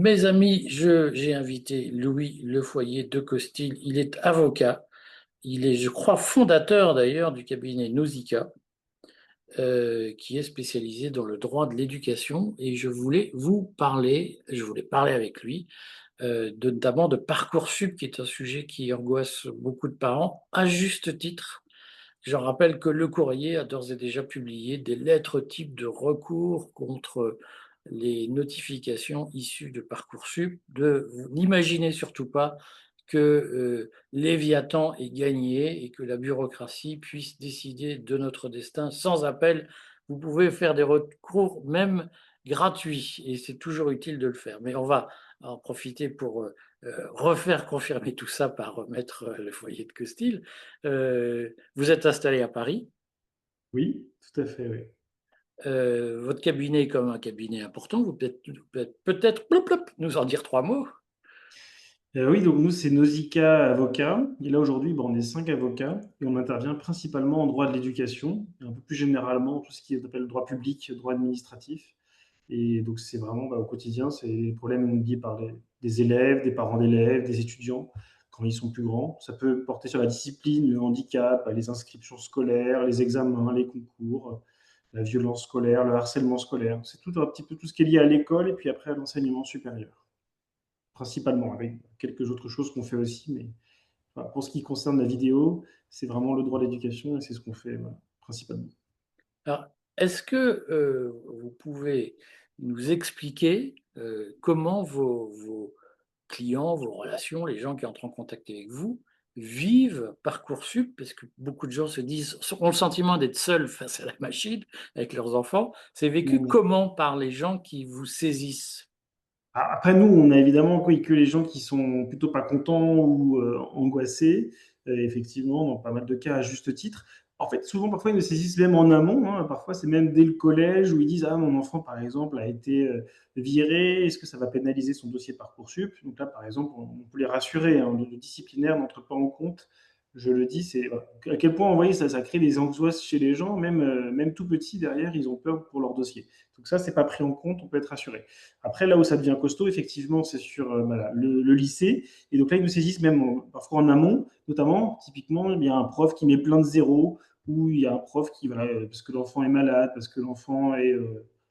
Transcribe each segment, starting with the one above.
Mes amis, j'ai invité Louis Lefoyer de Costil. Il est avocat. Il est, je crois, fondateur d'ailleurs du cabinet Nausicaa, qui est spécialisé dans le droit de l'éducation. Et je voulais parler avec lui, notamment de Parcoursup, qui est un sujet qui angoisse beaucoup de parents, à juste titre. J'en rappelle que Le Courrier a d'ores et déjà publié des lettres types de recours contre les notifications issues de Parcoursup. N'imaginez surtout pas que Léviathan ait gagné et que la bureaucratie puisse décider de notre destin sans appel. Vous pouvez faire des recours même gratuits et c'est toujours utile de le faire. Mais on va en profiter pour refaire confirmer tout ça par Maître Lefoyer de Costil. Vous êtes installé à Paris. Oui, tout à fait, oui. Votre cabinet est comme un cabinet important. Vous peut-être plop, plop, nous en dire trois mots. Oui, donc nous, c'est Nausicaa Avocats. Et là, aujourd'hui, on est 5 avocats et on intervient principalement en droit de l'éducation, et un peu plus généralement tout ce qui s'appelle droit public, droit administratif. Et donc, c'est vraiment au quotidien, c'est les problèmes liés par des élèves, des parents d'élèves, des étudiants quand ils sont plus grands. Ça peut porter sur la discipline, le handicap, les inscriptions scolaires, les examens, les concours, la violence scolaire, le harcèlement scolaire. C'est tout un petit peu tout ce qui est lié à l'école et puis après à l'enseignement supérieur. Principalement, avec quelques autres choses qu'on fait aussi, mais voilà, pour ce qui concerne la vidéo, c'est vraiment le droit de l'éducation et c'est ce qu'on fait voilà, principalement. Alors, est-ce que vous pouvez nous expliquer comment vos clients, vos relations, les gens qui entrent en contact avec vous, vivent Parcoursup, parce que beaucoup de gens ont le sentiment d'être seuls face à la machine avec leurs enfants. C'est vécu Mmh. comment par les gens qui vous saisissent? Après, nous, on a évidemment oui, que les gens qui sont plutôt pas contents ou angoissés, effectivement, dans pas mal de cas, à juste titre. En fait, souvent, parfois, ils nous saisissent même en amont. Hein. Parfois, c'est même dès le collège où ils disent ah, mon enfant, par exemple, a été viré. Est-ce que ça va pénaliser son dossier Parcoursup? Donc là, par exemple, on peut les rassurer. Hein, le disciplinaire n'entre pas en compte. Je le dis, c'est voilà. À quel point, vous voyez, ça crée des angoisses chez les gens, même tout petits derrière, ils ont peur pour leur dossier. Donc ça, c'est pas pris en compte, on peut être rassuré. Après, là où ça devient costaud, effectivement, c'est sur voilà, le lycée. Et donc là, ils nous saisissent même parfois en amont, notamment, typiquement, il y a un prof qui met plein de zéros, ou il y a un prof qui, voilà, parce que l'enfant est malade, parce que l'enfant est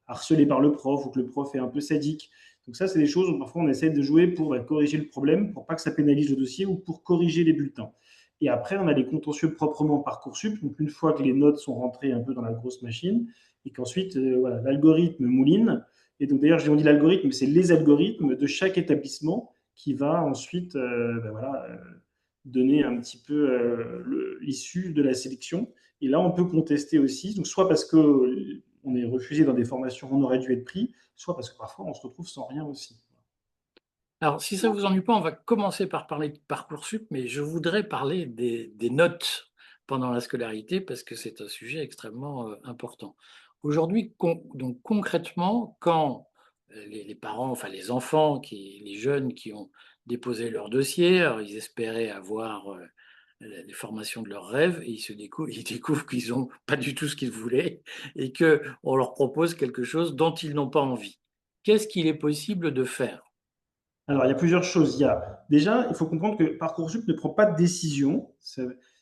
harcelé par le prof, ou que le prof est un peu sadique. Donc ça, c'est des choses où parfois on essaie de jouer pour corriger le problème, pour pas que ça pénalise le dossier, ou pour corriger les bulletins. Et après, on a les contentieux proprement Parcoursup. Donc une fois que les notes sont rentrées un peu dans la grosse machine, et qu'ensuite, voilà, l'algorithme mouline, et donc d'ailleurs, on dit l'algorithme, c'est les algorithmes de chaque établissement qui va ensuite voilà, donner un petit peu l'issue de la sélection. Et là, on peut contester aussi, donc soit parce qu'on est refusé dans des formations, on aurait dû être pris, soit parce que parfois on se retrouve sans rien aussi. Alors, si ça ne vous ennuie pas, on va commencer par parler de Parcoursup, mais je voudrais parler des notes pendant la scolarité parce que c'est un sujet extrêmement important. Aujourd'hui, donc concrètement, quand les parents, enfin les enfants, les jeunes qui ont déposé leur dossier, alors ils espéraient avoir les formations de leurs rêves et ils découvrent qu'ils n'ont pas du tout ce qu'ils voulaient et qu'on leur propose quelque chose dont ils n'ont pas envie. Qu'est-ce qu'il est possible de faire? Alors, il y a plusieurs choses. Déjà, il faut comprendre que Parcoursup ne prend pas de décision.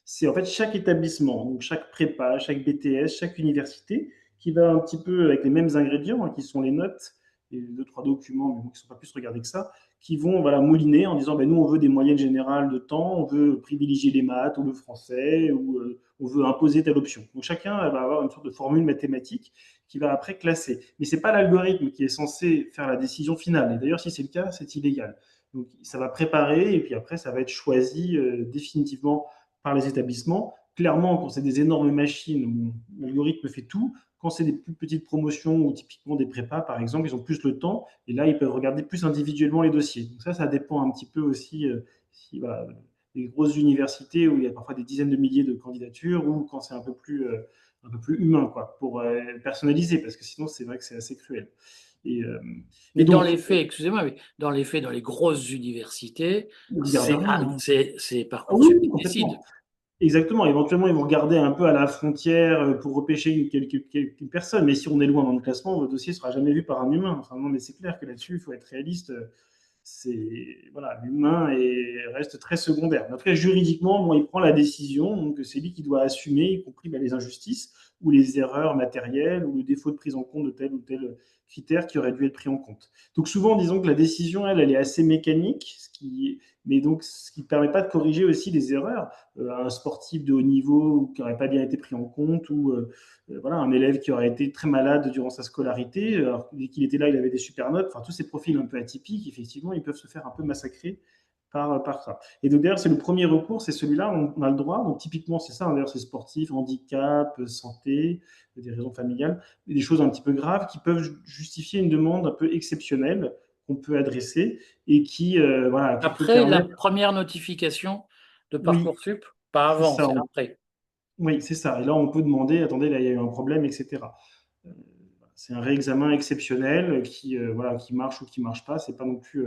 C'est en fait chaque établissement, donc chaque prépa, chaque BTS, chaque université, qui va un petit peu avec les mêmes ingrédients, hein, qui sont les notes et deux, trois documents, mais bon, qui ne sont pas plus regardés que ça, qui vont voilà, mouliner en disant ben, nous, on veut des moyennes générales de temps, on veut privilégier les maths ou le français, ou on veut imposer telle option. Donc, chacun va avoir une sorte de formule mathématique qui va après classer. Mais ce n'est pas l'algorithme qui est censé faire la décision finale. Et d'ailleurs, si c'est le cas, c'est illégal. Donc, ça va préparer et puis après, ça va être choisi définitivement par les établissements. Clairement, quand c'est des énormes machines où l'algorithme fait tout, quand c'est des plus petites promotions ou typiquement des prépas, par exemple, ils ont plus le temps et là, ils peuvent regarder plus individuellement les dossiers. Donc ça dépend un petit peu aussi si voilà, les grosses universités où il y a parfois des dizaines de milliers de candidatures ou quand c'est un peu plus humain, quoi, pour personnaliser, parce que sinon, c'est vrai que c'est assez cruel. Et, euh, et Mais dans donc, les faits, excusez-moi, mais dans les faits, dans les grosses universités, il regarde rien. Hein. c'est Ah oui, Parcoursup oui, qui décide. complètement. Exactement. Éventuellement, ils vont regarder un peu à la frontière pour repêcher quelques personnes. Mais si on est loin dans le classement, votre dossier ne sera jamais vu par un humain. Enfin, non, mais c'est clair que là-dessus, il faut être réaliste. C'est voilà, reste très secondaire. Mais après, juridiquement, bon, il prend la décision, donc c'est lui qui doit assumer, y compris les injustices ou les erreurs matérielles ou le défaut de prise en compte de tel ou tel critère qui aurait dû être pris en compte. Donc souvent, disons que la décision, elle est assez mécanique, mais donc ce qui ne permet pas de corriger aussi des erreurs. Un sportif de haut niveau qui n'aurait pas bien été pris en compte ou voilà, un élève qui aurait été très malade durant sa scolarité, alors dès qu'il était là, il avait des super notes, enfin tous ces profils un peu atypiques, effectivement, ils peuvent se faire un peu massacrer par ça. Et donc d'ailleurs, c'est le premier recours, c'est celui-là, on a le droit, donc typiquement c'est ça, d'ailleurs c'est sportif, handicap, santé, des raisons familiales, des choses un petit peu graves qui peuvent justifier une demande un peu exceptionnelle qu'on peut adresser et voilà, qui peut Après la permettre, première notification de oui, Parcoursup, pas c'est avant, ça, c'est après. oui, c'est ça. Et là, on peut demander, attendez, là, il y a eu un problème, etc. Euh, c'est un réexamen exceptionnel voilà, qui marche ou qui marche pas. C'est pas non plus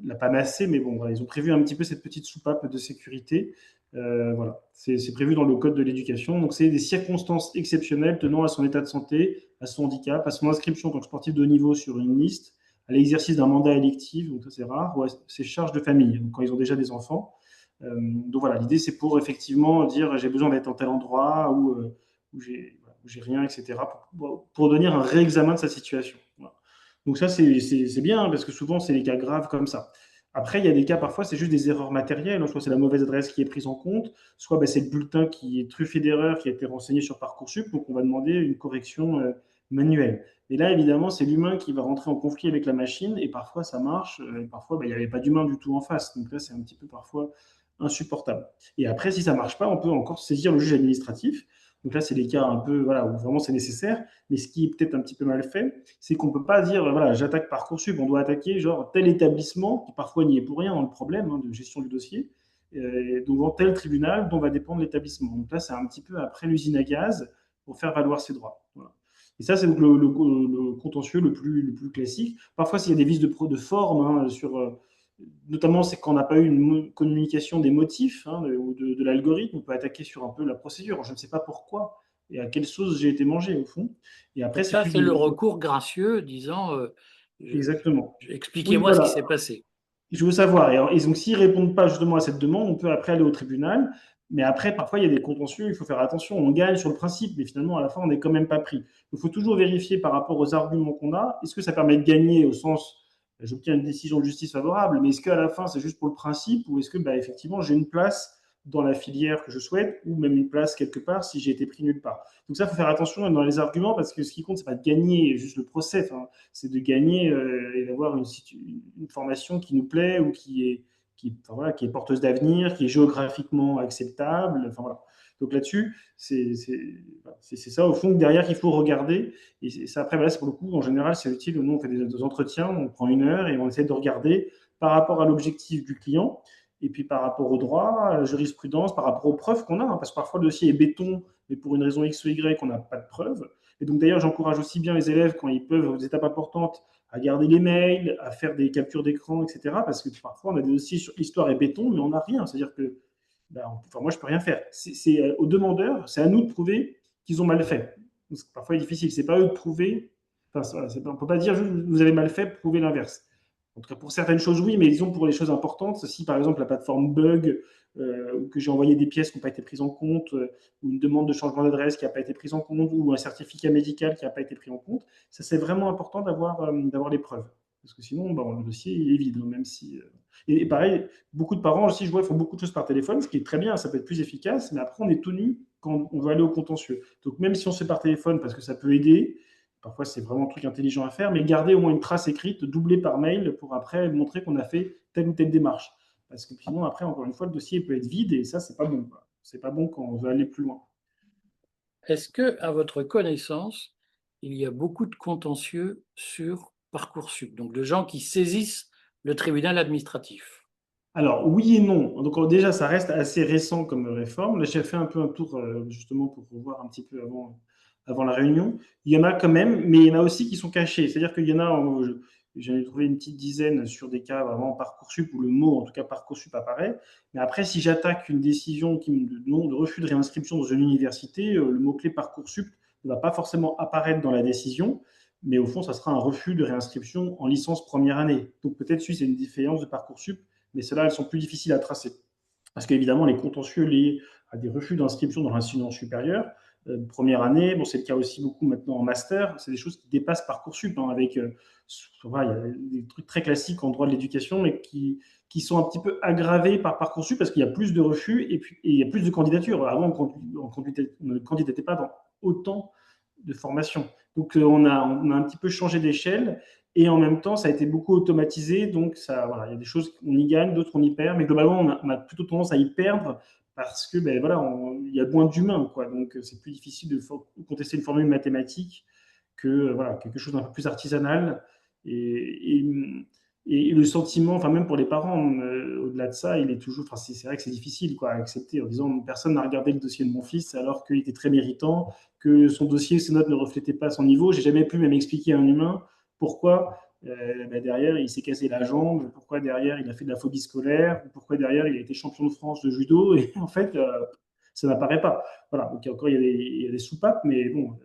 la panacée, mais bon, voilà, ils ont prévu un petit peu cette petite soupape de sécurité. Voilà, c'est prévu dans le code de l'éducation. Donc, c'est des circonstances exceptionnelles tenant à son état de santé, à son handicap, à son inscription en tant que sportif de haut niveau sur une liste, à l'exercice d'un mandat électif, donc ça c'est rare, ou à ses charges de famille, donc quand ils ont déjà des enfants. Donc voilà, l'idée c'est pour effectivement dire j'ai besoin d'être en tel endroit où j'ai rien, etc. Pour donner un réexamen de sa situation. Voilà. Donc ça c'est bien hein, parce que souvent c'est les cas graves comme ça. Après, il y a des cas, parfois, c'est juste des erreurs matérielles. Soit c'est la mauvaise adresse qui est prise en compte, soit c'est le bulletin qui est truffé d'erreurs, qui a été renseigné sur Parcoursup, donc on va demander une correction manuelle. Et là, évidemment, c'est l'humain qui va rentrer en conflit avec la machine, et parfois ça marche, et parfois il n'y avait pas d'humain du tout en face. Donc là, c'est un petit peu parfois insupportable. Et après, si ça ne marche pas, on peut encore saisir le juge administratif. Donc là, c'est les cas un peu voilà, où vraiment c'est nécessaire. Mais ce qui est peut-être un petit peu mal fait, c'est qu'on ne peut pas dire, voilà, j'attaque Parcoursup, on doit attaquer genre tel établissement, qui parfois n'y est pour rien dans le problème hein, de gestion du dossier, devant tel tribunal dont va dépendre l'établissement. Donc là, c'est un petit peu après l'usine à gaz pour faire valoir ses droits. Voilà. Et ça, c'est donc le contentieux le plus classique. Parfois, s'il y a des vices de forme hein, notamment, c'est quand on n'a pas eu une communication des motifs hein, ou de l'algorithme, on peut attaquer sur un peu la procédure. Je ne sais pas pourquoi et à quelle sauce j'ai été mangé au fond. Et après, Donc c'est ça, plus c'est le recours gracieux disant exactement. Oui, expliquez-moi ce qui voilà. s'est passé. Je veux savoir. Et donc, s'ils ne répondent pas justement à cette demande, on peut après aller au tribunal. Mais après, parfois, il y a des contentieux, il faut faire attention. On gagne sur le principe, mais finalement, à la fin, on n'est quand même pas pris. Il faut toujours vérifier par rapport aux arguments qu'on a. Est-ce que ça permet de gagner au sens, j'obtiens une décision de justice favorable, mais est-ce qu'à la fin, c'est juste pour le principe, ou est-ce que, effectivement, j'ai une place dans la filière que je souhaite, ou même une place quelque part si j'ai été pris nulle part. Donc ça, il faut faire attention dans les arguments, parce que ce qui compte, c'est pas de gagner juste le procès, hein, c'est de gagner et d'avoir une formation qui nous plaît ou enfin, voilà, qui est porteuse d'avenir, qui est géographiquement acceptable. Enfin, voilà. Donc là-dessus, c'est ça au fond derrière qu'il faut regarder. Et ça, après, voilà, c'est pour le coup, en général, c'est utile. Nous, on fait des entretiens, on prend une heure et on essaie de regarder par rapport à l'objectif du client et puis par rapport au droit, à la jurisprudence, par rapport aux preuves qu'on a, hein, parce que parfois le dossier est béton, mais pour une raison X ou Y, on n'a pas de preuves. Et donc d'ailleurs, j'encourage aussi bien les élèves quand ils peuvent, aux étapes importantes, à garder les mails, à faire des captures d'écran, etc. Parce que parfois, on a des dossiers sur histoire et béton, mais on n'a rien. C'est-à-dire que enfin, moi, je ne peux rien faire. C'est aux demandeurs, c'est à nous de prouver qu'ils ont mal fait. Parfois, il est difficile. C'est pas eux de prouver. Enfin, on ne peut pas dire vous avez mal fait, prouver l'inverse. En tout cas, pour certaines choses, oui, mais disons pour les choses importantes, si par exemple la plateforme bug, ou que j'ai envoyé des pièces qui n'ont pas été prises en compte, ou une demande de changement d'adresse qui n'a pas été prise en compte, ou un certificat médical qui n'a pas été pris en compte, ça c'est vraiment important d'avoir les preuves. Parce que sinon, le dossier il est vide, hein, même si. Et pareil, beaucoup de parents aussi, je vois, font beaucoup de choses par téléphone, ce qui est très bien, ça peut être plus efficace, mais après on est tenu quand on veut aller au contentieux. Donc même si on se fait par téléphone, parce que ça peut aider, parfois, c'est vraiment un truc intelligent à faire, mais garder au moins une trace écrite, doublée par mail, pour après montrer qu'on a fait telle ou telle démarche. Parce que sinon, après, encore une fois, le dossier peut être vide et ça, c'est pas bon. C'est pas bon quand on veut aller plus loin. Est-ce que, à votre connaissance, il y a beaucoup de contentieux sur Parcoursup, donc de gens qui saisissent le tribunal administratif? Alors, oui et non. Donc, déjà, ça reste assez récent comme réforme. Là, j'ai fait un peu un tour, justement, pour voir un petit peu avant la réunion. Il y en a quand même, mais il y en a aussi qui sont cachés. C'est-à-dire qu'il y en a, j'en ai trouvé une petite dizaine sur des cas vraiment Parcoursup où le mot, en tout cas Parcoursup, apparaît. Mais après, si j'attaque une décision de refus de réinscription dans une université, le mot-clé Parcoursup ne va pas forcément apparaître dans la décision, mais au fond, ça sera un refus de réinscription en licence première année. Donc peut-être c'est une différence de Parcoursup, mais celles-là, elles sont plus difficiles à tracer. Parce qu'évidemment, les contentieux liés à des refus d'inscription dans l'enseignement supérieur, première année, bon, c'est le cas aussi beaucoup maintenant en master, c'est des choses qui dépassent Parcoursup, hein, avec, voilà, il y a des trucs très classiques en droit de l'éducation, mais qui sont un petit peu aggravés par Parcoursup parce qu'il y a plus de refus et il y a plus de candidatures. Avant, on ne candidatait pas dans autant de formations. Donc, on a un petit peu changé d'échelle et en même temps, ça a été beaucoup automatisé. Donc, ça, voilà, il y a des choses qu'on y gagne, d'autres on y perd, mais globalement, on a plutôt tendance à y perdre parce que ben, voilà, il y a moins d'humains, quoi. Donc, c'est plus difficile de contester une formule mathématique que voilà, quelque chose d'un peu plus artisanal. Et, et, et le sentiment, enfin même pour les parents, au-delà de ça, il est toujours, enfin c'est vrai que c'est difficile quoi, à accepter en disant personne n'a regardé le dossier de mon fils alors qu'il était très méritant, que son dossier, ses notes ne reflétaient pas son niveau. J'ai jamais pu même expliquer à un humain pourquoi derrière il s'est cassé la jambe, pourquoi derrière il a fait de la phobie scolaire, pourquoi derrière il a été champion de France de judo. Et en fait, ça n'apparaît pas. Voilà, donc encore il y a des soupapes, mais bon,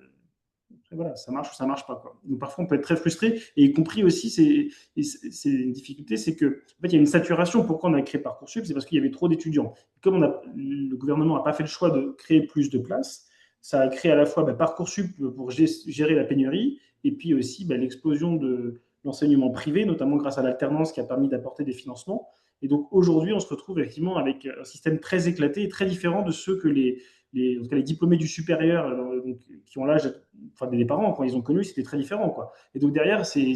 voilà, ça marche ou ça marche pas. Quoi. Donc parfois on peut être très frustré, et y compris aussi, c'est une difficulté, c'est que en fait, il y a une saturation. Pourquoi on a créé Parcoursup? C'est parce qu'il y avait trop d'étudiants. Comme le gouvernement n'a pas fait le choix de créer plus de places, ça a créé à la fois Parcoursup pour gérer la pénurie, et puis aussi l'explosion de l'enseignement privé, notamment grâce à l'alternance qui a permis d'apporter des financements. Et donc aujourd'hui, on se retrouve effectivement avec un système très éclaté et très différent de ceux que en tout cas, les diplômés du supérieur, donc, qui ont l'âge, enfin des parents, quand ils ont connu, c'était très différent. Quoi. Et donc derrière, c'est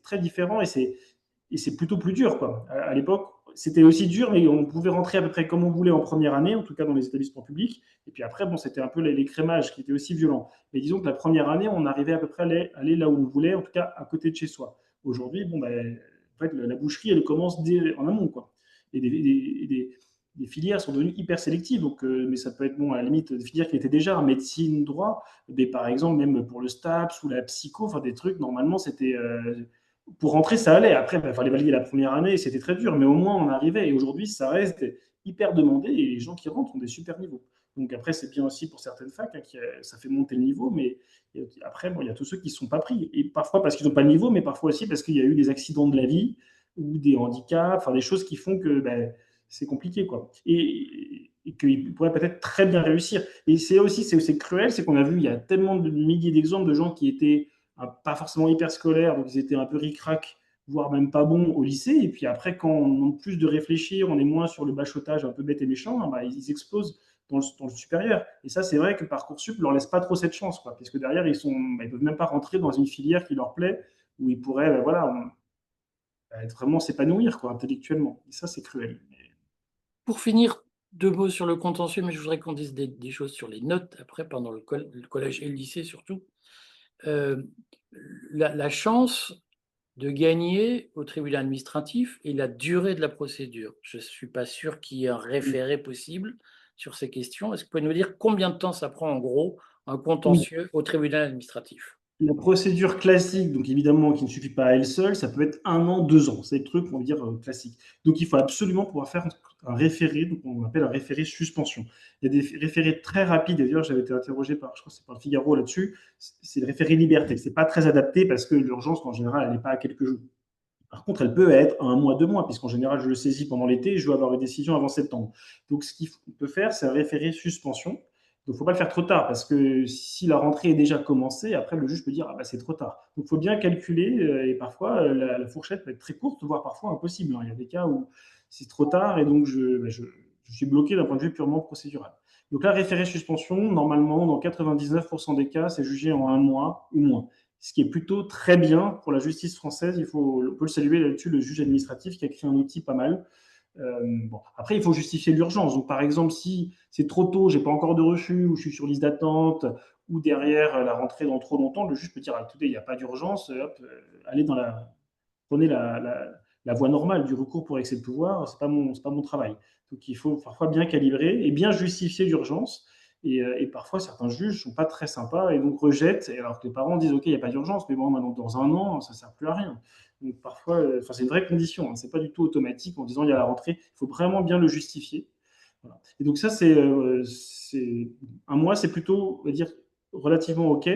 très différent et c'est plutôt plus dur. Quoi. À l'époque, c'était aussi dur, mais on pouvait rentrer à peu près comme on voulait en première année, en tout cas dans les établissements publics. Et puis après, bon, c'était un peu les crémages qui étaient aussi violents. Mais disons que la première année, on arrivait à peu près à aller là où on voulait, en tout cas à côté de chez soi. Aujourd'hui, bon, ben, en fait, la boucherie, elle commence en amont. Quoi. Et des filières sont devenues hyper sélectives. Donc, mais ça peut être bon, à la limite des filières qui étaient déjà en médecine, droit, mais par exemple, même pour le STAPS ou la psycho, enfin des trucs, normalement, c'était. Pour rentrer, ça allait. Après, il fallait valider la première année et c'était très dur, mais au moins on arrivait. Et aujourd'hui, ça reste hyper demandé et les gens qui rentrent ont des super niveaux. Donc après, c'est bien aussi pour certaines facs, hein, ça fait monter le niveau, mais après, bon, il y a tous ceux qui ne sont pas pris. Et parfois parce qu'ils n'ont pas le niveau, mais parfois aussi parce qu'il y a eu des accidents de la vie ou des handicaps, enfin des choses qui font que c'est compliqué. Quoi. Et qu'ils pourraient peut-être très bien réussir. Et c'est aussi, c'est cruel, c'est qu'on a vu, il y a tellement de milliers d'exemples de gens qui étaient pas forcément hyper scolaires, donc ils étaient un peu ric-rac, voire même pas bons au lycée. Et puis après, quand on demande plus de réfléchir, on est moins sur le bachotage un peu bête et méchant, hein, ils explosent dans le supérieur. Et ça, c'est vrai que Parcoursup leur laisse pas trop cette chance, quoi, puisque derrière, ils peuvent même pas rentrer dans une filière qui leur plaît, où ils pourraient voilà, être vraiment s'épanouir quoi, intellectuellement. Et ça, c'est cruel. Pour finir, deux mots sur le contentieux, mais je voudrais qu'on dise des choses sur les notes après, pendant le collège et le lycée surtout. Euh, la chance de gagner au tribunal administratif et la durée de la procédure. Je ne suis pas sûr qu'il y ait un référé possible sur ces questions. Est-ce que vous pouvez nous dire combien de temps ça prend en gros un Oui. contentieux au tribunal administratif? La procédure classique, donc évidemment qui ne suffit pas à elle seule, ça peut être 1 an, 2 ans. C'est le truc, on va dire, classique. Donc il faut absolument pouvoir faire un référé, donc on appelle un référé suspension. Il y a des référés très rapides, d'ailleurs j'avais été interrogé par, je crois que c'est par le Figaro là-dessus, c'est le référé liberté. C'est pas très adapté parce que l'urgence, en général, elle n'est pas à quelques jours. Par contre, elle peut être à 1 mois, 2 mois, puisqu'en général, je le saisis pendant l'été et je dois avoir une décision avant septembre. Donc, ce qu'on peut faire, c'est un référé suspension. Donc, il ne faut pas le faire trop tard, parce que si la rentrée est déjà commencée, après, le juge peut dire, ah bah, c'est trop tard. Donc, il faut bien calculer, et parfois, la fourchette peut être très courte, voire parfois impossible. Hein. Il y a des cas où c'est trop tard, et donc je suis bloqué d'un point de vue purement procédural. Donc, la référé suspension, normalement, dans 99% des cas, c'est jugé en 1 mois ou moins, ce qui est plutôt très bien pour la justice française. On peut le saluer là-dessus, le juge administratif qui a créé un outil pas mal. Bon. Après, il faut justifier l'urgence. Donc, par exemple, si c'est trop tôt, j'ai pas encore de refus, ou je suis sur liste d'attente, ou derrière la rentrée dans trop longtemps, le juge peut dire, ah, écoutez, il n'y a pas d'urgence, hop, allez prenez la voie normale du recours pour excès de pouvoir, c'est pas mon travail. Donc, il faut parfois bien calibrer et bien justifier l'urgence. Et parfois, certains juges ne sont pas très sympas et donc rejettent, et alors que les parents disent, OK, il n'y a pas d'urgence, mais bon, maintenant, dans un an, ça ne sert plus à rien. Donc parfois, c'est une vraie condition, hein, ce n'est pas du tout automatique en disant il y a la rentrée, il faut vraiment bien le justifier. Voilà. Et donc ça, un mois, c'est plutôt, on va dire, relativement OK.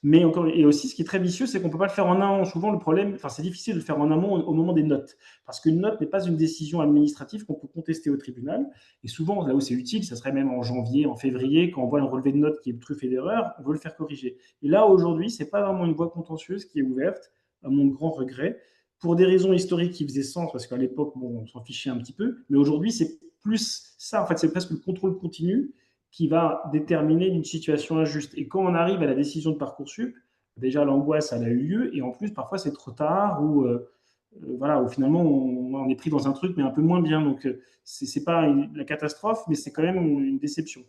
Mais encore, et aussi, ce qui est très vicieux, c'est qu'on ne peut pas le faire en amont. Souvent, le problème, enfin, c'est difficile de le faire en amont au moment des notes. Parce qu'une note n'est pas une décision administrative qu'on peut contester au tribunal. Et souvent, là où c'est utile, ça serait même en janvier, en février, quand on voit un relevé de notes qui est truffé d'erreurs, on veut le faire corriger. Et là, aujourd'hui, ce n'est pas vraiment une voie contentieuse qui est ouverte, à mon grand regret, pour des raisons historiques qui faisaient sens, parce qu'à l'époque, bon, on s'en fichait un petit peu, mais aujourd'hui, c'est plus ça, en fait, c'est presque le contrôle continu qui va déterminer une situation injuste. Et quand on arrive à la décision de Parcoursup, déjà l'angoisse, elle a eu lieu, et en plus, parfois, c'est trop tard, ou voilà, où finalement, on est pris dans un truc, mais un peu moins bien. Donc, c'est pas la catastrophe, mais c'est quand même une déception.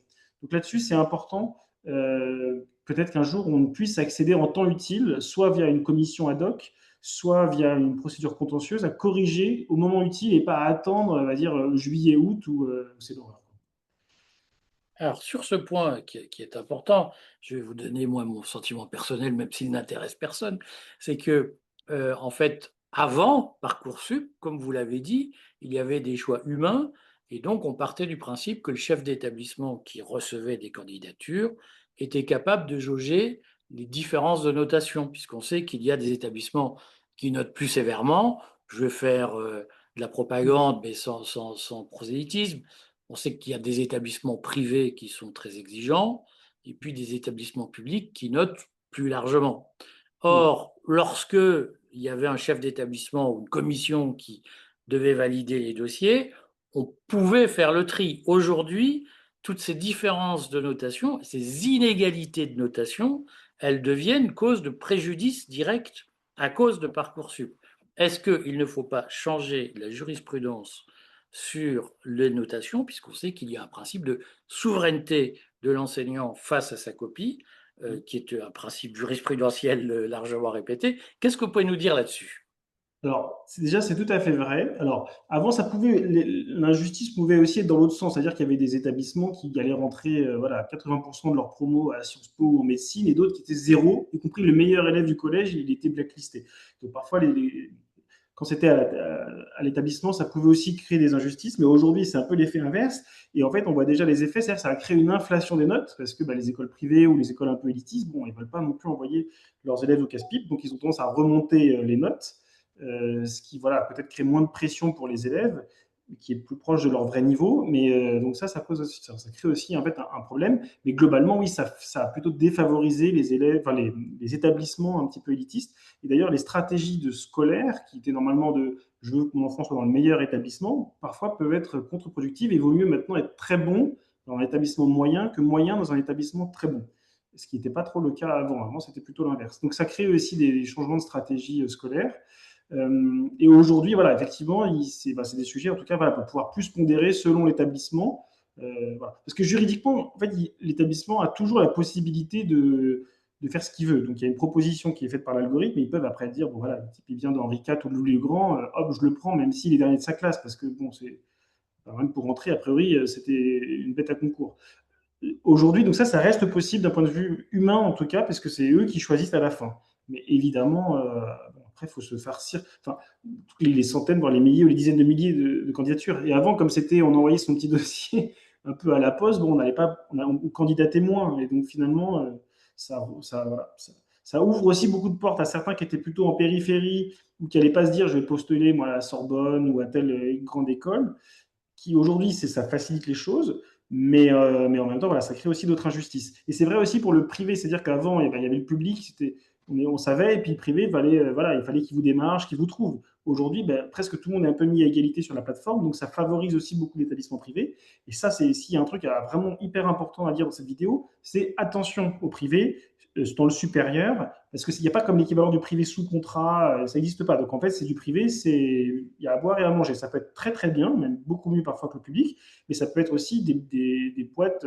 Donc là-dessus, c'est important. Peut-être qu'un jour, on puisse accéder en temps utile, soit via une commission ad hoc, soit via une procédure contentieuse, à corriger au moment utile et pas à attendre, on va dire, juillet, août, où c'est l'horreur. Alors, sur ce point qui est important, je vais vous donner, moi, mon sentiment personnel, même s'il n'intéresse personne, c'est que, en fait, avant Parcoursup, comme vous l'avez dit, il y avait des choix humains, et donc on partait du principe que le chef d'établissement qui recevait des candidatures était capable de jauger les différences de notation, puisqu'on sait qu'il y a des établissements qui notent plus sévèrement. Je vais faire de la propagande, mais sans prosélytisme. On sait qu'il y a des établissements privés qui sont très exigeants et puis des établissements publics qui notent plus largement. Mm. Or, lorsque il y avait un chef d'établissement ou une commission qui devait valider les dossiers, on pouvait faire le tri. Aujourd'hui, toutes ces différences de notation, ces inégalités de notation, elles deviennent cause de préjudice direct à cause de Parcoursup. Est-ce qu'il ne faut pas changer la jurisprudence sur les notations, puisqu'on sait qu'il y a un principe de souveraineté de l'enseignant face à sa copie, qui est un principe jurisprudentiel largement répété. Qu'est-ce que vous pouvez nous dire là-dessus? Alors, déjà, c'est tout à fait vrai. Alors, avant, l'injustice pouvait aussi être dans l'autre sens, c'est-à-dire qu'il y avait des établissements qui allaient rentrer voilà, 80% de leur promo à Sciences Po ou en médecine, et d'autres qui étaient zéro, y compris le meilleur élève du collège, il était blacklisté. Donc, parfois, quand c'était à l'établissement, ça pouvait aussi créer des injustices, mais aujourd'hui, c'est un peu l'effet inverse. Et en fait, on voit déjà les effets, c'est-à-dire que ça a créé une inflation des notes, parce que les écoles privées ou les écoles un peu élitistes, bon, ils ne veulent pas non plus envoyer leurs élèves au casse-pipe, donc ils ont tendance à remonter les notes, ce qui, voilà, peut-être crée moins de pression pour les élèves, qui est plus proche de leur vrai niveau. Mais donc ça cause aussi, ça crée aussi en fait un problème. Mais globalement, oui, ça a plutôt défavorisé les élèves, enfin les établissements un petit peu élitistes. Et d'ailleurs, les stratégies de scolaires, qui étaient normalement de je veux que mon enfant soit dans le meilleur établissement, parfois peuvent être contre-productives. Et il vaut mieux maintenant être très bon dans un établissement moyen que moyen dans un établissement très bon. Ce qui n'était pas trop le cas avant. Avant, c'était plutôt l'inverse. Donc ça crée aussi des changements de stratégie scolaire. Et aujourd'hui, voilà, effectivement, c'est des sujets, en tout cas, voilà, pour pouvoir plus pondérer selon l'établissement. Voilà. Parce que juridiquement, en fait, l'établissement a toujours la possibilité de faire ce qu'il veut. Donc, il y a une proposition qui est faite par l'algorithme, et ils peuvent après dire, bon, voilà, le type, il vient d'Henri IV ou de Louis le Grand, hop, je le prends, même s'il est dernier de sa classe, parce que, bon, même pour rentrer, a priori, c'était une bête à concours. Aujourd'hui, donc ça reste possible d'un point de vue humain en tout cas, parce que c'est eux qui choisissent à la fin. Mais évidemment, bon, après, il faut se farcir. Enfin, les centaines, voire les milliers ou les dizaines de milliers de candidatures. Et avant, comme c'était, on envoyait son petit dossier un peu à la poste, bon, on n'allait pas, on candidatait moins. Et donc finalement, voilà, ça ouvre aussi beaucoup de portes à certains qui étaient plutôt en périphérie ou qui n'allaient pas se dire, je vais postuler moi à la Sorbonne ou à telle grande école, qui aujourd'hui, ça facilite les choses, mais en même temps, voilà, ça crée aussi d'autres injustices. Et c'est vrai aussi pour le privé, c'est-à-dire qu'avant, il y avait le public, on savait, et puis le privé, voilà, il fallait qu'il vous démarche, qu'il vous trouve. Aujourd'hui, presque tout le monde est un peu mis à égalité sur la plateforme, donc ça favorise aussi beaucoup l'établissement privé. Et ça, s'il y a un truc vraiment hyper important à dire dans cette vidéo, c'est attention au privé, dans le supérieur, parce qu'il n'y a pas comme l'équivalent du privé sous contrat, ça n'existe pas. Donc en fait, c'est du privé, il y a à boire et à manger. Ça peut être très très bien, même beaucoup mieux parfois que le public, mais ça peut être aussi des boîtes,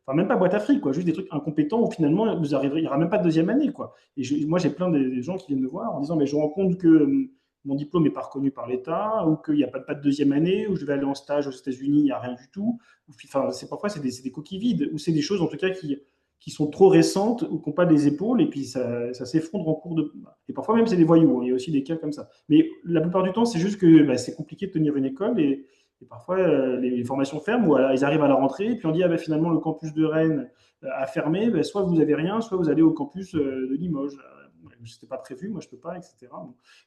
enfin même pas boîte à fric, quoi, juste des trucs incompétents où finalement il n'y aura même pas de deuxième année, quoi. Et moi j'ai plein de gens qui viennent me voir en disant mais je me rends compte que mon diplôme n'est pas reconnu par l'État, ou qu'il n'y a pas de deuxième année, ou je vais aller en stage aux États-Unis, il n'y a rien du tout. Enfin, parfois, c'est des coquilles vides, ou c'est des choses en tout cas qui sont trop récentes ou qui n'ont pas des épaules, et puis ça s'effondre en cours de. Et parfois même, c'est des voyous, hein, il y a aussi des cas comme ça. Mais la plupart du temps, c'est juste que bah, c'est compliqué de tenir une école, et parfois, les formations ferment, ou ils arrivent à la rentrée, et puis on dit, ah, bah, finalement, le campus de Rennes a fermé, bah, soit vous n'avez rien, soit vous allez au campus de Limoges. Ce n'était pas prévu, moi je ne peux pas, etc.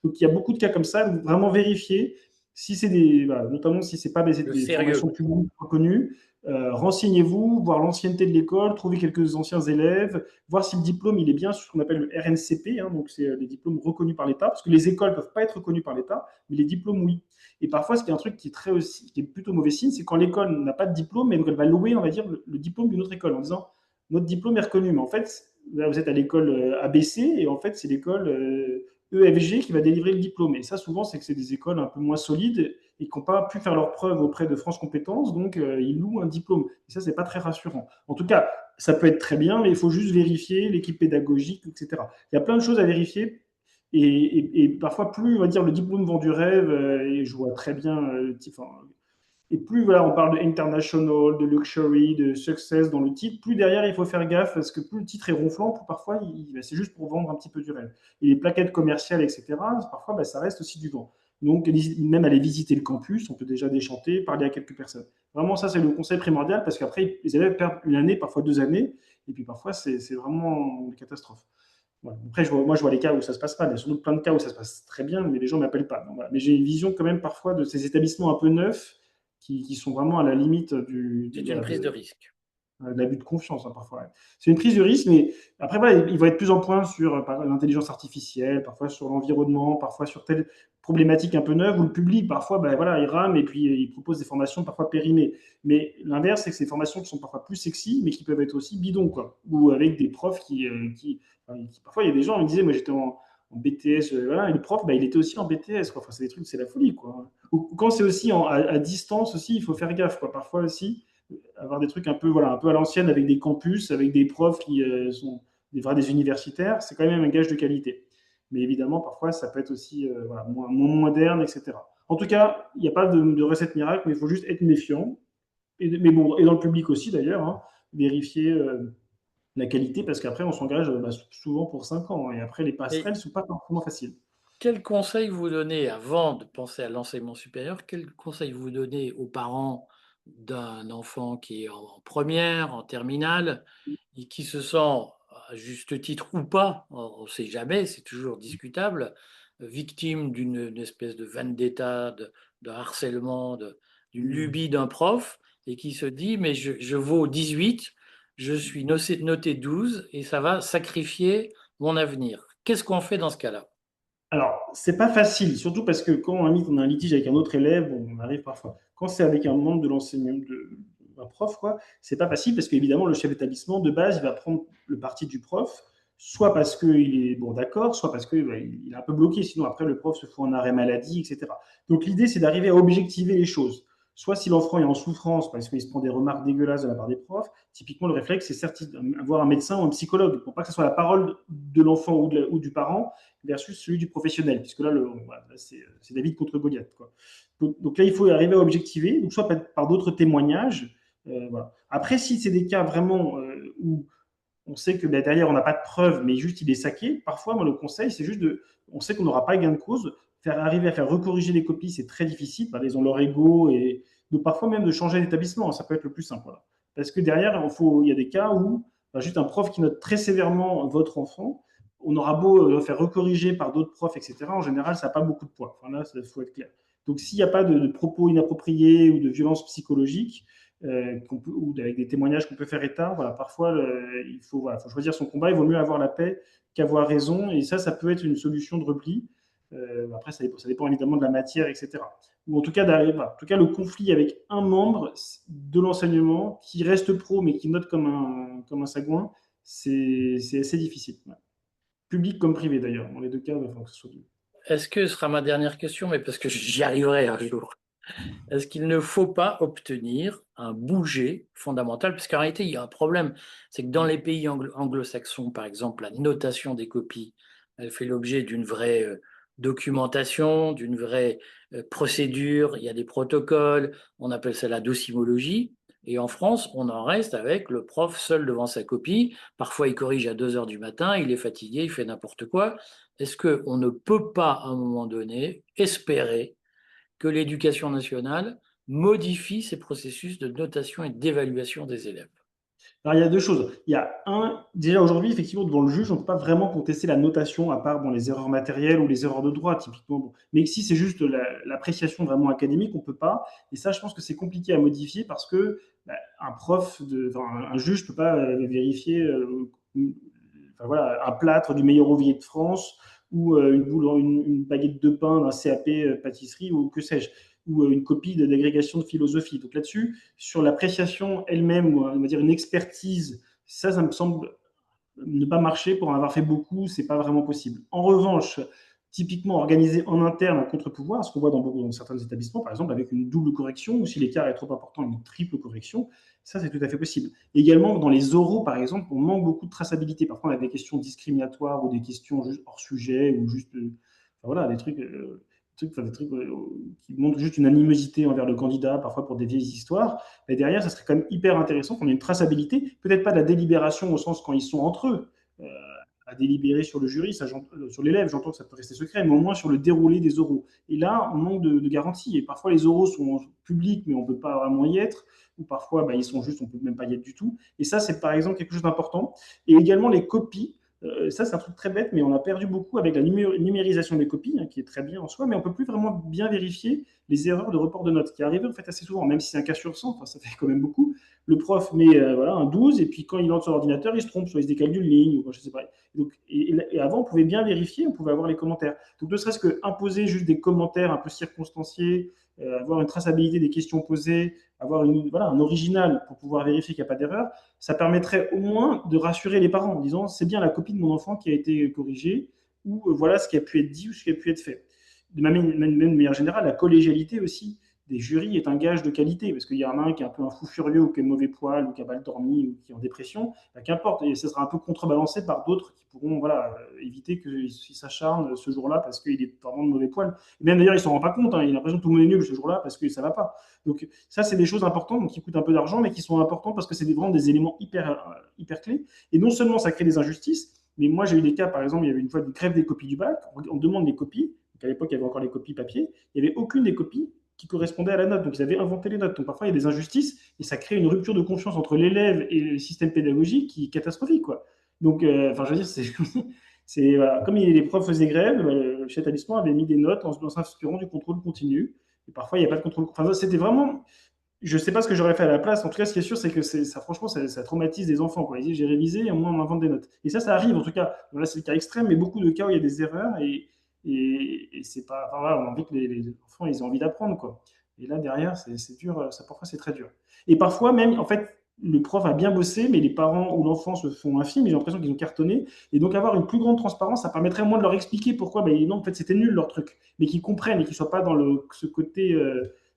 Donc il y a beaucoup de cas comme ça, donc vraiment vérifier si c'est des, voilà, notamment si ce n'est pas Le des formations sérieux. publiques reconnues. Renseignez-vous, voir l'ancienneté de l'école, trouver quelques anciens élèves, voir si le diplôme il est bien sur ce qu'on appelle le RNCP, hein, donc c'est les diplômes reconnus par l'État, parce que les écoles ne peuvent pas être reconnues par l'État, mais les diplômes oui. Et parfois, ce qui est un truc qui est plutôt mauvais signe, c'est quand l'école n'a pas de diplôme, mais donc elle va louer, on va dire, le diplôme d'une autre école en disant notre diplôme est reconnu, mais en fait, là, vous êtes à l'école ABC, et en fait, c'est l'école EFG qui va délivrer le diplôme. Et ça, souvent, c'est que c'est des écoles un peu moins solides et qui n'ont pas pu faire leurs preuves auprès de France Compétences, donc ils louent un diplôme. Et ça, c'est pas très rassurant. En tout cas, ça peut être très bien, mais il faut juste vérifier l'équipe pédagogique, etc. Il y a plein de choses à vérifier. Et parfois, plus, on va dire, le diplôme vend du rêve, et je vois très bien, enfin, et plus voilà, on parle de international, de luxury, de success dans le titre, plus derrière il faut faire gaffe parce que plus le titre est ronflant, plus parfois c'est juste pour vendre un petit peu du rêve. Et les plaquettes commerciales, etc., parfois ça reste aussi du vent. Donc même aller visiter le campus, on peut déjà déchanter, parler à quelques personnes. Vraiment, ça c'est le conseil primordial parce qu'après les élèves perdent une année, parfois 2 années, et puis parfois c'est vraiment une catastrophe. Voilà. Après, moi, je vois les cas où ça se passe pas. Il y a sans doute plein de cas où ça se passe très bien, mais les gens m'appellent pas. Donc, voilà. Mais j'ai une vision quand même parfois de ces établissements un peu neufs qui sont vraiment à la limite C'est une voilà, prise de risque. de l'abus de confiance, hein, parfois. Ouais. C'est une prise de risque, mais après, voilà, il va être plus en point sur l'intelligence artificielle, parfois sur l'environnement, parfois sur telle problématique un peu neuve, où le public, parfois, ben, voilà, il rame et puis il propose des formations parfois périmées. Mais l'inverse, c'est que ces formations qui sont parfois plus sexy, mais qui peuvent être aussi bidons, quoi. Ou avec des profs parfois, il y a des gens, ils me disaient, moi j'étais en BTS, voilà, et le prof, bah, il était aussi en BTS, quoi. Enfin, c'est des trucs, c'est la folie, quoi. Ou quand c'est aussi à distance aussi, il faut faire gaffe, quoi. Parfois aussi, avoir des trucs un peu, voilà, un peu à l'ancienne avec des campus, avec des profs qui sont des universitaires, c'est quand même un gage de qualité. Mais évidemment, parfois, ça peut être aussi voilà, moins moderne, etc. En tout cas, il n'y a pas de recette miracle, mais il faut juste être méfiant. Mais bon, et dans le public aussi d'ailleurs, hein, vérifier la qualité, parce qu'après, on s'engage bah, souvent pour 5 ans. Et après, les passerelles Et ne sont pas forcément faciles. quel conseil vous donnez, avant de penser à l'enseignement supérieur, quel conseil vous donnez aux parents d'un enfant qui est en première, en terminale, et qui se sent, à juste titre ou pas, on ne sait jamais, c'est toujours discutable, victime d'une espèce de vendetta, de harcèlement, d'une Mm. lubie d'un prof, et qui se dit, mais je vaux 18, je suis noté 12, et ça va sacrifier mon avenir. Qu'est-ce qu'on fait dans ce cas-là? Alors, c'est pas facile, surtout parce que quand on a un litige avec un autre élève, bon, on arrive parfois. Quand c'est avec un membre de l'enseignement, un prof, quoi, c'est pas facile parce qu'évidemment, le chef d'établissement, de base, il va prendre le parti du prof, soit parce qu'il est bon d'accord, soit parce qu'il il est un peu bloqué, sinon après, le prof se fout en arrêt maladie, etc. Donc, l'idée, c'est d'arriver à objectiver les choses. Soit si l'enfant est en souffrance parce qu'il se prend des remarques dégueulasses de la part des profs, typiquement, le réflexe, c'est certes avoir un médecin ou un psychologue, pour pas que ce soit la parole de l'enfant ou du parent versus celui du professionnel, puisque là, voilà, c'est David contre Goliath. Quoi. Donc là, il faut arriver à objectiver, donc soit par d'autres témoignages. Voilà. Après, si c'est des cas vraiment où on sait que ben, derrière, on n'a pas de preuves, mais juste il est saqué, parfois, moi, le conseil, c'est juste on sait qu'on n'aura pas gain de cause, arriver à faire recorriger les copies, c'est très difficile, ils ont leur ego, et donc parfois même de changer d'établissement, ça peut être le plus simple. Voilà. Parce que derrière, il y a des cas où juste un prof qui note très sévèrement votre enfant, on aura beau le faire recorriger par d'autres profs, etc. En général, ça n'a pas beaucoup de poids. Enfin, là, il faut être clair. Donc, s'il n'y a pas de propos inappropriés ou de violence psychologique, ou avec des témoignages qu'on peut faire état, voilà, parfois, voilà, faut choisir son combat. Il vaut mieux avoir la paix qu'avoir raison. Et ça peut être une solution de repli. Après, ça dépend évidemment de la matière, etc. Ou en tout cas, voilà, en tout cas, le conflit avec un membre de l'enseignement qui reste pro, mais qui note comme un sagouin, c'est assez difficile. Ouais. Public comme privé d'ailleurs. Dans les deux cas, il faut que ce soit du. Est-ce que ce sera ma dernière question, mais parce que j'y arriverai un jour. Est-ce qu'il ne faut pas obtenir un bouger fondamental? Parce qu'en réalité, il y a un problème. C'est que dans les pays anglo-saxons, par exemple, la notation des copies, elle fait l'objet d'une vraie documentation, d'une vraie procédure. Il y a des protocoles, on appelle ça la docimologie. Et en France, on en reste avec le prof seul devant sa copie. Parfois, il corrige à 2 heures du matin, il est fatigué, il fait n'importe quoi. Est-ce qu'on ne peut pas, à un moment donné, espérer que l'éducation nationale modifie ses processus de notation et d'évaluation des élèves? Alors, il y a deux choses. Il y a un, déjà aujourd'hui, effectivement, devant le juge, on ne peut pas vraiment contester la notation, à part bon, les erreurs matérielles ou les erreurs de droit, typiquement. Bon. Mais si c'est juste l'appréciation vraiment académique, on ne peut pas. Et ça, je pense que c'est compliqué à modifier parce que bah, un prof, enfin, un juge ne peut pas vérifier enfin, voilà, un plâtre du meilleur ouvrier de France ou une baguette de pain d'un CAP pâtisserie ou que sais-je, ou une copie d'agrégation de philosophie. Donc là-dessus, sur l'appréciation elle-même, ou on va dire une expertise, ça me semble ne pas marcher. Pour en avoir fait beaucoup, c'est pas vraiment possible. En revanche, typiquement organiser en interne un contre-pouvoir, ce qu'on voit dans certains établissements, par exemple avec une double correction, ou si l'écart est trop important, une triple correction, ça c'est tout à fait possible. Également, dans les oraux, par exemple, on manque beaucoup de traçabilité. Parfois, on a des questions discriminatoires ou des questions juste hors sujet, ou juste, enfin, voilà, des trucs qui montrent juste une animosité envers le candidat, parfois pour des vieilles histoires. Et derrière, ça serait quand même hyper intéressant qu'on ait une traçabilité, peut-être pas de la délibération au sens quand ils sont entre eux, euh, à délibérer sur le jury, sur l'élève, j'entends que ça peut rester secret, mais au moins sur le déroulé des oraux. Et là, on manque de garantie. Et parfois, les oraux sont publics, mais on ne peut pas vraiment y être. Ou parfois, bah, ils sont juste, on ne peut même pas y être du tout. Et ça, c'est par exemple quelque chose d'important. Et également les copies. Ça, c'est un truc très bête, mais on a perdu beaucoup avec la numérisation des copies, hein, qui est très bien en soi, mais on ne peut plus vraiment bien vérifier les erreurs de report de notes, qui arrivent en fait assez souvent, même si c'est un cas sur 100, enfin, ça fait quand même beaucoup. Le prof met voilà, un 12, et puis quand il entre sur l'ordinateur, il se trompe, soit il se décale d'une ligne, ou je sais pas. Donc, et avant, on pouvait bien vérifier, on pouvait avoir les commentaires. Donc, ne serait-ce qu'imposer juste des commentaires un peu circonstanciés, avoir une traçabilité des questions posées, avoir voilà, un original pour pouvoir vérifier qu'il n'y a pas d'erreur, ça permettrait au moins de rassurer les parents en disant c'est bien la copie de mon enfant qui a été corrigée, ou voilà ce qui a pu être dit ou ce qui a pu être fait. De manière générale, la collégialité aussi des jurys est un gage de qualité, parce qu'il y en a un qui est un peu un fou furieux, ou qui est mauvais poil, ou qui a mal dormi, ou qui est en dépression, bah, qu'importe, et ça sera un peu contrebalancé par d'autres qui pourront voilà, éviter qu'il s'acharne ce jour-là parce qu'il est vraiment de mauvais poil. Et même d'ailleurs, il ne s'en rend pas compte, hein, il a l'impression que tout le monde est nul ce jour-là parce que ça ne va pas. Donc ça, c'est des choses importantes, donc, qui coûtent un peu d'argent, mais qui sont importantes parce que c'est vraiment des éléments hyper clés. Et non seulement ça crée des injustices, mais moi j'ai eu des cas, par exemple, il y avait une fois une grève des copies du bac, on demande des copies, donc à l'époque il y avait encore les copies papier, il n'y avait aucune des copies qui correspondaient à la note. Donc, ils avaient inventé les notes. Donc, parfois, il y a des injustices et ça crée une rupture de confiance entre l'élève et le système pédagogique qui est catastrophique, quoi. Donc, enfin, je veux dire, c'est voilà. Comme les profs faisaient grève, le chef d'établissement avait mis des notes en s'inspirant du contrôle continu. Et parfois, il n'y a pas de contrôle. Enfin, c'était vraiment. Je ne sais pas ce que j'aurais fait à la place. En tout cas, ce qui est sûr, c'est que ça, franchement, ça traumatise les enfants, quoi. Ils disent, j'ai révisé, et au moins, on m'invente des notes. Et ça arrive, en tout cas. Là, c'est le cas extrême, mais beaucoup de cas où il y a des erreurs et c'est pas. Enfin, voilà, on a envie que les enfants, ils aient envie d'apprendre, quoi. Et là, derrière, c'est dur. Ça, parfois, c'est très dur. Et parfois, même, en fait, le prof a bien bossé, mais les parents ou l'enfant se font un film, j'ai l'impression qu'ils ont cartonné. Et donc, avoir une plus grande transparence, ça permettrait au moins de leur expliquer pourquoi, ben, non, en fait, c'était nul leur truc. Mais qu'ils comprennent et qu'ils ne soient pas dans ce côté.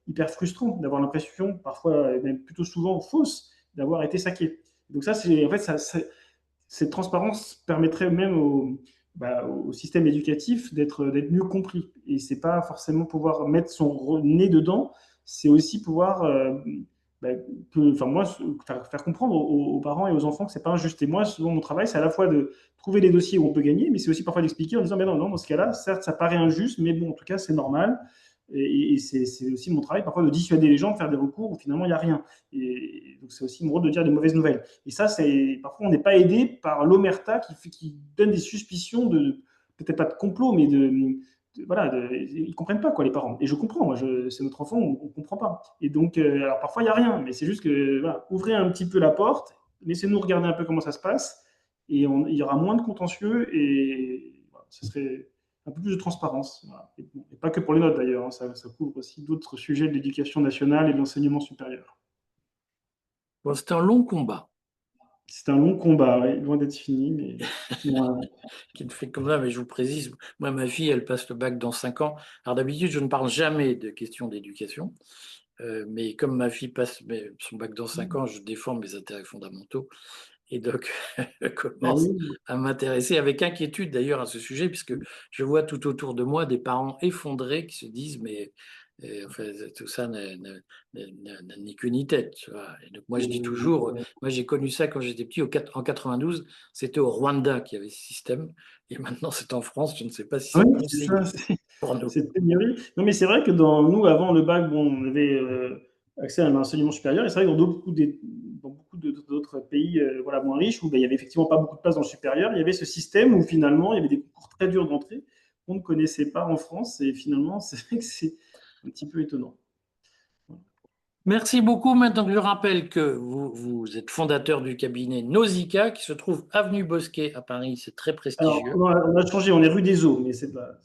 Hyper frustrant d'avoir l'impression, parfois, même plutôt souvent fausse, d'avoir été saqué. Donc ça, c'est en fait, cette transparence permettrait même au système éducatif d'être mieux compris. Et c'est pas forcément pouvoir mettre son nez dedans, c'est aussi pouvoir, bah, enfin moi, faire comprendre aux parents et aux enfants que c'est pas injuste. Et moi, souvent, mon travail, c'est à la fois de trouver des dossiers où on peut gagner, mais c'est aussi parfois d'expliquer en disant, mais non, non, dans ce cas-là, certes, ça paraît injuste, mais bon, en tout cas, c'est normal. Et c'est aussi mon travail parfois de dissuader les gens de faire des recours où finalement il n'y a rien. Et donc c'est aussi mon rôle de dire des mauvaises nouvelles. Et ça, c'est parfois on n'est pas aidé par l'omerta qui donne des suspicions de peut-être pas de complot, mais voilà, ils comprennent pas quoi les parents. Et je comprends, moi, c'est notre enfant, on comprend pas. Et donc alors parfois il y a rien, mais c'est juste que voilà, ouvrez un petit peu la porte, laissez-nous regarder un peu comment ça se passe, et il y aura moins de contentieux et voilà, ce serait un peu plus de transparence. Voilà. Et, bon, et pas que pour les notes d'ailleurs, hein, ça couvre aussi d'autres sujets de l'éducation nationale et de l'enseignement supérieur. Bon, c'est un long combat C'est un long combat, ouais, loin d'être fini, mais ouais. qui me fait comme ça, mais je vous précise, moi, ma fille, elle passe le bac dans 5 ans. Alors d'habitude, je ne parle jamais de questions d'éducation, mais comme ma fille passe son bac dans 5 ans, je défends mes intérêts fondamentaux. Et donc, je Ben commence oui, à m'intéresser avec inquiétude d'ailleurs à ce sujet, puisque je vois tout autour de moi des parents effondrés qui se disent, mais enfin, tout ça n'a ni queue ni tête. Tu vois. Et donc, moi, je dis toujours, moi j'ai connu ça quand j'étais petit, en 92, c'était au Rwanda qu'il y avait ce système, et maintenant c'est en France, je ne sais pas si oui, c'est bon c'est signe ça, pour nous. c'est pénurie. Non, mais c'est vrai que nous, avant le bac, bon, on avait accès à l'enseignement supérieur. Et c'est vrai que dans beaucoup d'autres pays voilà, moins riches, où ben, il n'y avait effectivement pas beaucoup de place dans le supérieur, il y avait ce système où finalement, il y avait des concours très durs d'entrée qu'on ne connaissait pas en France. Et finalement, c'est vrai que c'est un petit peu étonnant. Merci beaucoup. Maintenant que je rappelle que vous êtes fondateur du cabinet Nausicaa, qui se trouve avenue Bosquet à Paris, c'est très Alors, prestigieux. on a changé, on est rue des Eaux, mais c'est pas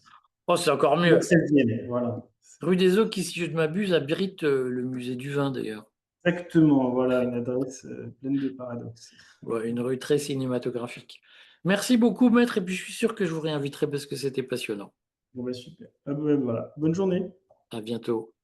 Oh, c'est encore la mieux. 16e. Voilà. Rue des Eaux, qui, si je ne m'abuse, abrite le musée du vin d'ailleurs. Exactement, voilà, une adresse pleine de paradoxes. Ouais, une rue très cinématographique. Merci beaucoup, maître, et puis je suis sûr que je vous réinviterai parce que c'était passionnant. Bon, bah, super. Ah, bah, voilà. Bonne journée. À bientôt.